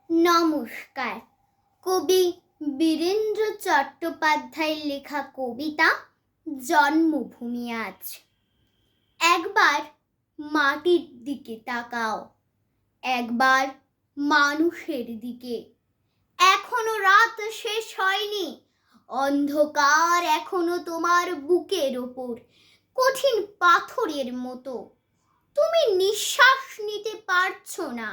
নমস্কার। কবি বীরেন্দ্র চট্টোপাধ্যায়ের লেখা কবিতা জন্মভূমি আজ। একবার মাটির দিকে তাকাও, একবার মানুষের দিকে। এখনো রাত শেষ হয়নি, অন্ধকার এখনো তোমার বুকের ওপর কঠিন পাথরের মতো। তুমি নিঃশ্বাস নিতে পারছো না।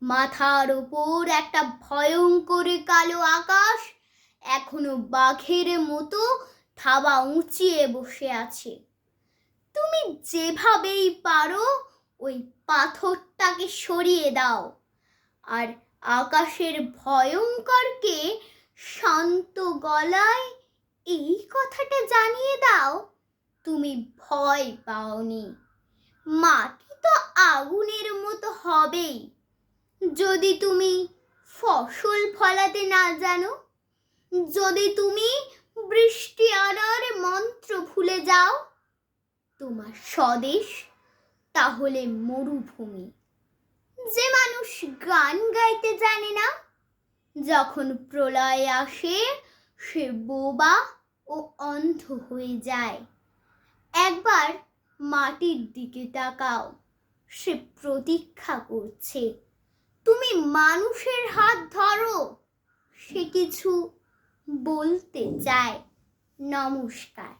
মাথার ওপর একটা ভয়ঙ্কর কালো আকাশ এখনো বাঘের মতো থাবা উঁচিয়ে বসে আছে। তুমি যেভাবেই পারো ওই পাথরটাকে সরিয়ে দাও, আর আকাশের ভয়ঙ্করকে শান্ত গলায় এই কথাটা জানিয়ে দাও, তুমি ভয় পাওনি। মাটি তো আগুনের মতো হবেই যদি তুমি ফসল ফলাতে না জানো, যদি তুমি বৃষ্টি আনার মন্ত্র ভুলে যাও। তোমার স্বদেশ তাহলে মরুভূমি। যে মানুষ গান গাইতে জানে না, যখন প্রলয় আসে সে বোবা ও অন্ধ হয়ে যায়। একবার মাটির দিকে তাকাও, সে প্রতীক্ষা করছে। তুমি মানুষের হাত ধরো, সে কিছু বলতে চায়। নমস্কার।